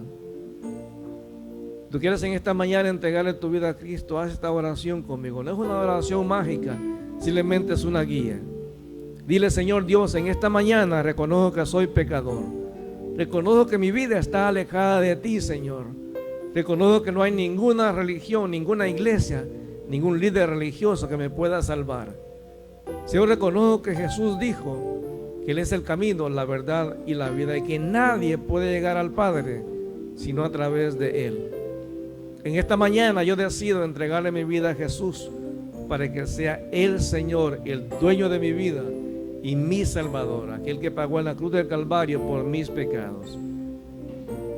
Tú quieres en esta mañana entregarle tu vida a Cristo, haz esta oración conmigo. No es una oración mágica, simplemente es una guía. Dile: Señor Dios, en esta mañana reconozco que soy pecador. Reconozco que mi vida está alejada de ti, Señor. Reconozco que no hay ninguna religión, ninguna iglesia, ningún líder religioso que me pueda salvar. Señor, reconozco que Jesús dijo que Él es el camino, la verdad y la vida, y que nadie puede llegar al Padre sino a través de Él. En esta mañana yo decido entregarle mi vida a Jesús para que sea el Señor, el dueño de mi vida y mi Salvador, aquel que pagó en la cruz del Calvario por mis pecados.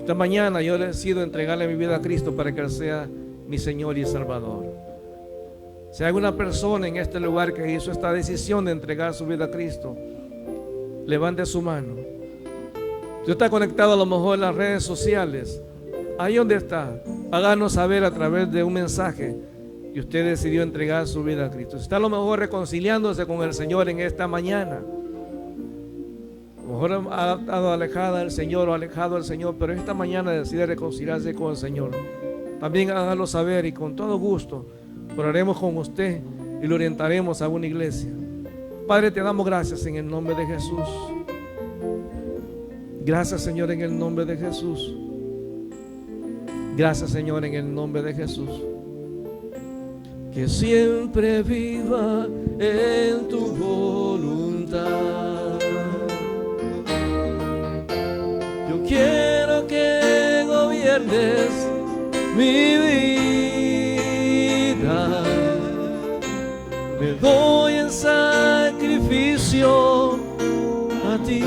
Esta mañana yo decido entregarle mi vida a Cristo para que Él sea mi Señor y Salvador. Si hay alguna persona en este lugar que hizo esta decisión de entregar su vida a Cristo, levante su mano. Si usted está conectado a lo mejor en las redes sociales, ahí donde está, háganos saber a través de un mensaje que usted decidió entregar su vida a Cristo. Si está a lo mejor reconciliándose con el Señor en esta mañana, a lo mejor ha estado alejada del Señor o alejado del Señor, pero esta mañana decide reconciliarse con el Señor, también hágalo saber y con todo gusto oraremos con usted y lo orientaremos a una iglesia. Padre, te damos gracias en el nombre de Jesús. Gracias, Señor, en el nombre de Jesús. Gracias, Señor, en el nombre de Jesús. Que siempre viva en tu voluntad. Yo quiero que gobiernes mi vida. Me doy en sacrificio a ti.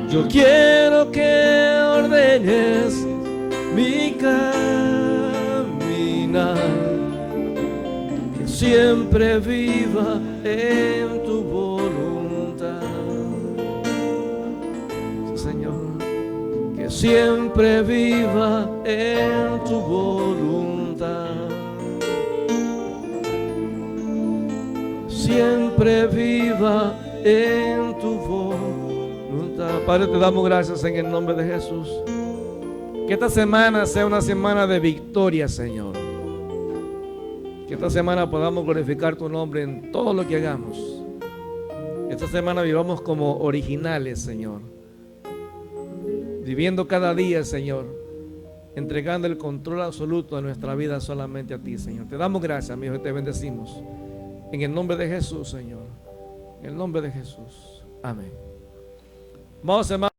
Yo quiero que ordenes mi caminar, que siempre viva en tu voluntad. Señor, que siempre viva en tu voluntad. Siempre viva en tu voluntad. Padre, te damos gracias en el nombre de Jesús. Que esta semana sea una semana de victoria, Señor. Que esta semana podamos glorificar tu nombre en todo lo que hagamos. Esta semana vivamos como originales, Señor. Viviendo cada día, Señor. Entregando el control absoluto de nuestra vida solamente a ti, Señor. Te damos gracias, mi Hijo, y te bendecimos. En el nombre de Jesús, Señor. En el nombre de Jesús. Amén. Vamos, hermanos.